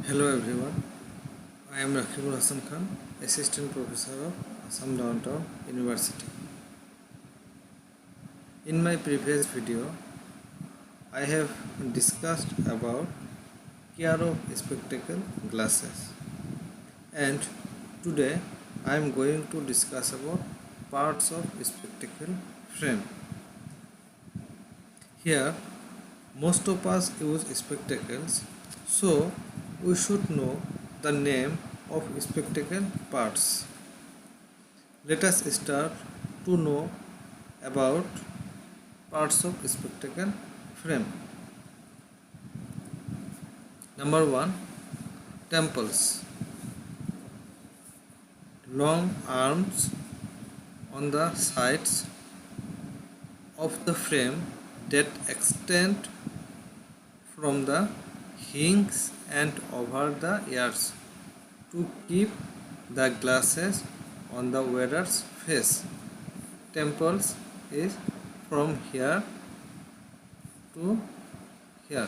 Hello everyone, I am Rakibul Hassan Khan, Assistant Professor of Assam Downtown University. In my previous video, I have discussed about care of spectacle glasses, and today I am going to discuss about parts of spectacle frame. Here, most of us use spectacles, so we should know the name of spectacle parts. Let us start to know about parts of spectacle frame. Number 1, temples. Long arms on the sides of the frame that extend from the hinges and over the ears to keep the glasses on the wearer's face. Temples is from here to here.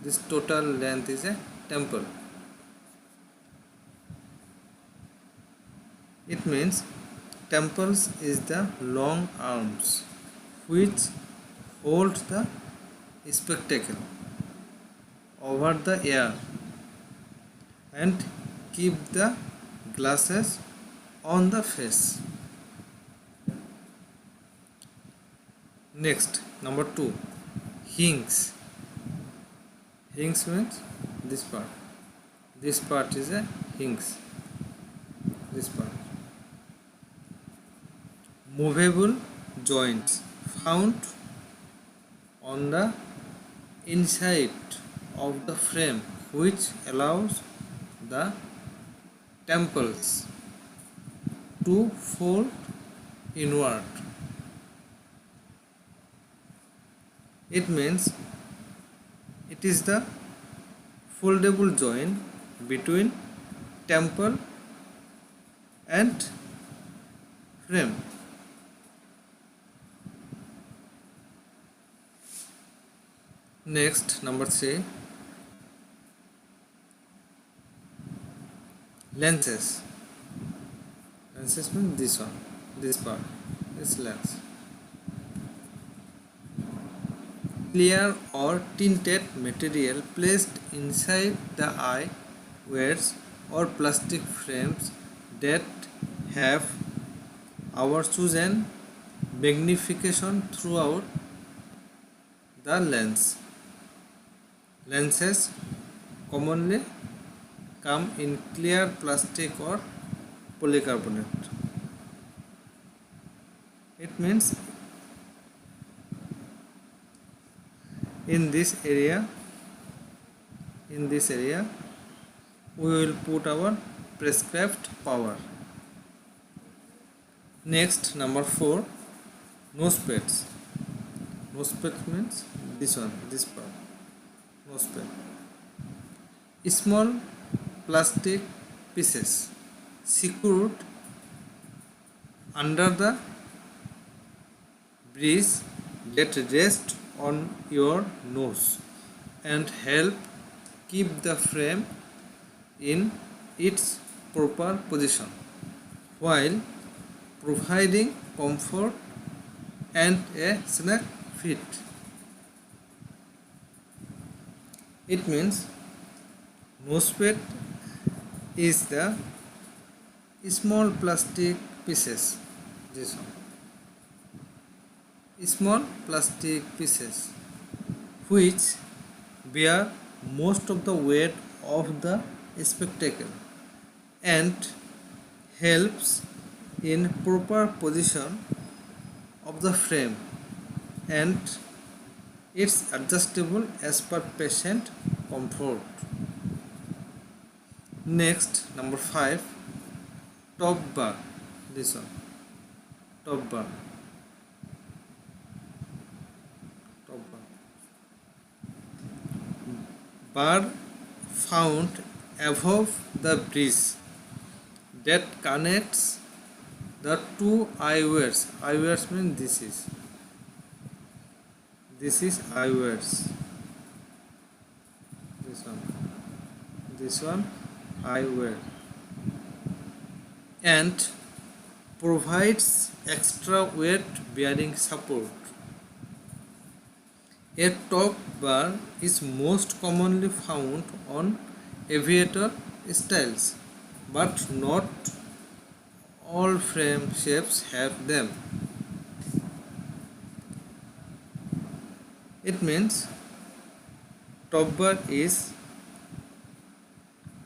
This total length is a temple. It means temples is the long arms which hold the spectacle over the ear and keep the glasses on the face. Next, number 2, hinges. Hinge means this part. This part is a hinge. This part. Movable joints found on the inside of the frame which allows the temples to fold inward. It means it is the foldable joint between temple and frame. Next, number 3, lenses. Lenses means this one, this part, this lens. Clear or tinted material placed inside the eye wares or plastic frames that have our chosen magnification throughout the lens. Lenses commonly come in clear plastic or polycarbonate. It means in this area we will put our prescribed power. Next, number 4, nose pads. Nose pads means this one, this part, nose pad. Small plastic pieces secured under the bridge that rest on your nose and help keep the frame in its proper position while providing comfort and a snug fit. It means nose pad is the small plastic pieces, this one, small plastic pieces which bear most of the weight of the spectacle and helps in proper position of the frame, and it's adjustable as per patient comfort. Next, number 5, top bar. This one, top bar. Top bar. Bar found above the bridge that connects the two eyewears. Eyewears means this is eyewears. This one. this one eyewear, and provides extra weight bearing support. A top bar is most commonly found on aviator styles, but not all frame shapes have them. It means top bar is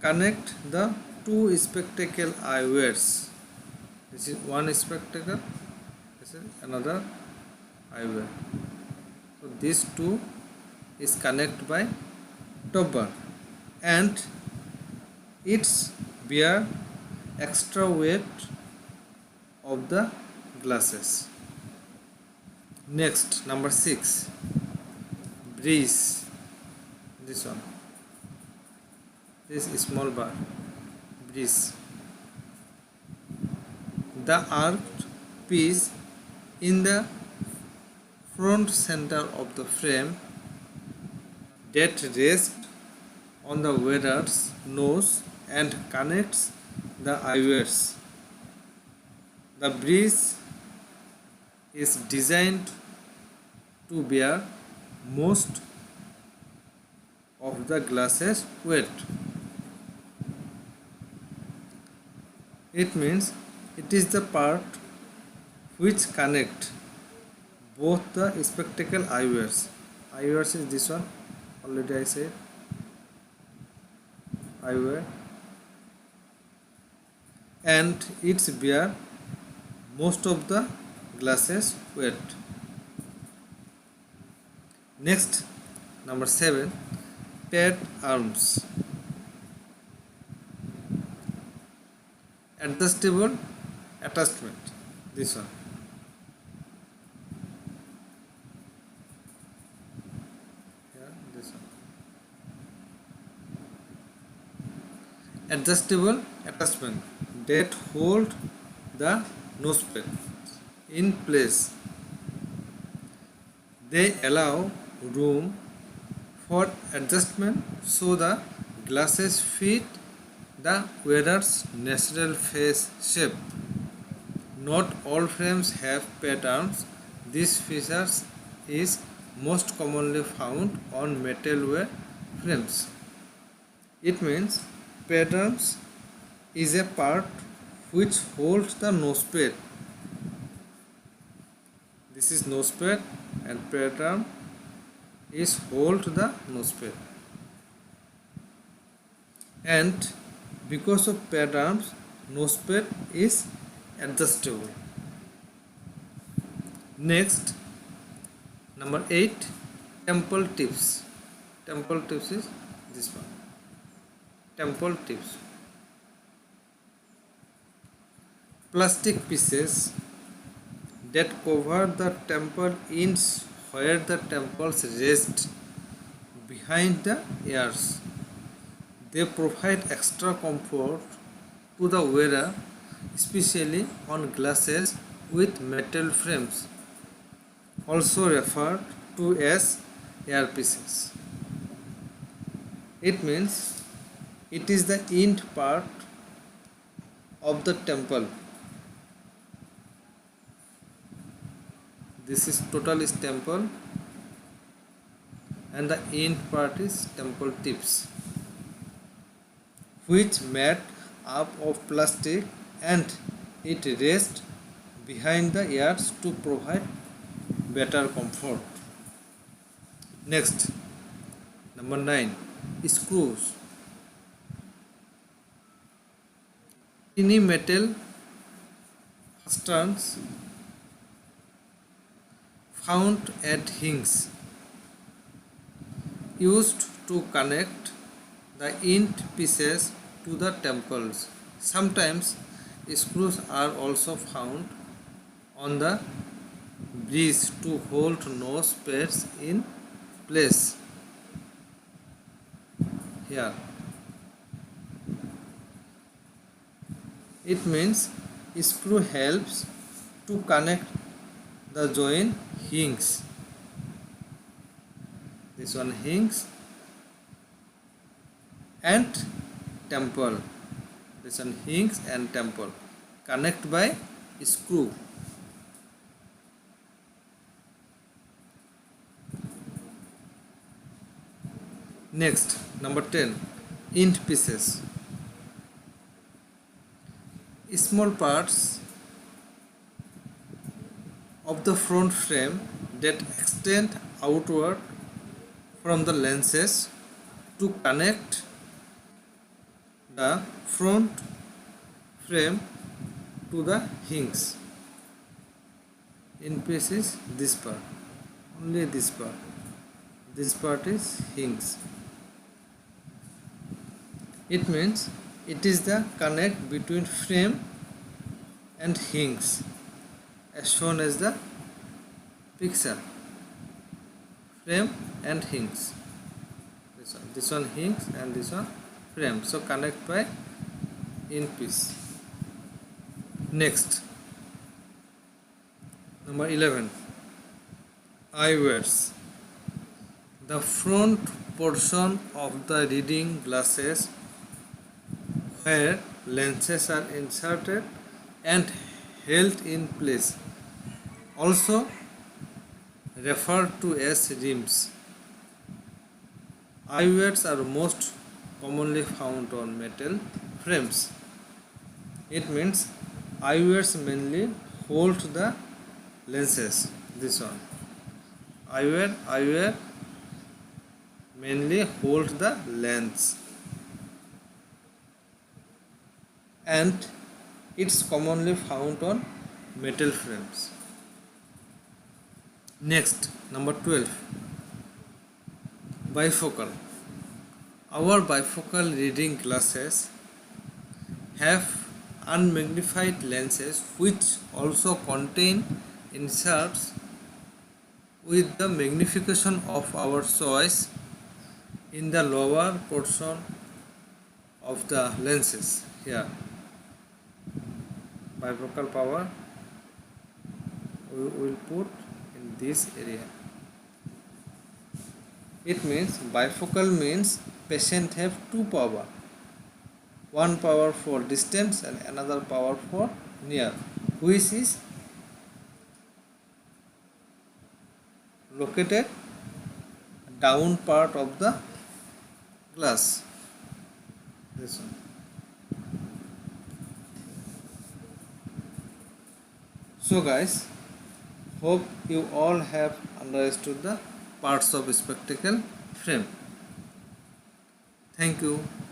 connect the two spectacle eyewears. This is one spectacle, this is another eyewear. So these two is connected by top bar, and it's bear extra weight of the glasses. Next, number 6, breeze. This one, this small bar, breeze. The arched piece in the front center of the frame that rests on the wearer's nose and connects the eyewears. The breeze is designed to bear most of the glasses weight. It means it is the part which connect both the spectacle eyewears. Eyewears is this one, already I said, eyewear, and it's bear most of the glasses weight. Next, number 7, pad arms. Adjustable attachment, this one. Yeah, this one. Adjustable attachment that hold the nose pad in place. They allow room for adjustment so the glasses fit the wearer's natural face shape. Not all frames have pad arms. This feature is most commonly found on metalware frames. It means pad arms is a part which holds the nose pad. This is nose pad, and pad arm is hold the nose pad. And because of pad arms, nose pad is adjustable. Next, number 8, temple tips. Temple tips is this one. Temple tips. Plastic pieces that cover the temple ends where the temples rest behind the ears. They provide extra comfort to the wearer, especially on glasses with metal frames, also referred to as earpieces. It means it is the end part of the temple. This is total is temple, and the end part is temple tips, which made up of plastic, and it rests behind the ears to provide better comfort. Next, number 9, screws. Tiny metal fasteners found at hinges used to connect the end pieces to the temples. Sometimes screws are also found on the bridge to hold nose pads in place. Here it means screw helps to connect the joint hinges. This one hinge, and temple. This one hinge and temple. Connect by screw. Next, number 10, end pieces. Small parts of the front frame that extend outward from the lenses to connect the front frame to the hinge. End piece is this part, only this part. This part is hinge. It means it is the connect between frame and hinge as shown as the picture. Frame and hinge. This one hinge and this one frame. So connect by end piece. Next, number 11, eyewears. The front portion of the reading glasses where lenses are inserted and held in place, also referred to as rims. Eyewears are most commonly found on metal frames. It means eyewears mainly hold the lenses. This one. Eyewear mainly hold the lens. And it's commonly found on metal frames. Next, number 12, bifocal. Our bifocal reading glasses have unmagnified lenses which also contain inserts with the magnification of our choice in the lower portion of the lenses. Here, bifocal power we will put in this area. It means bifocal means patient have two power, one power for distance and another power for near, which is located down part of the glass. This one. So guys, hope you all have understood the parts of spectacle frame. Thank you.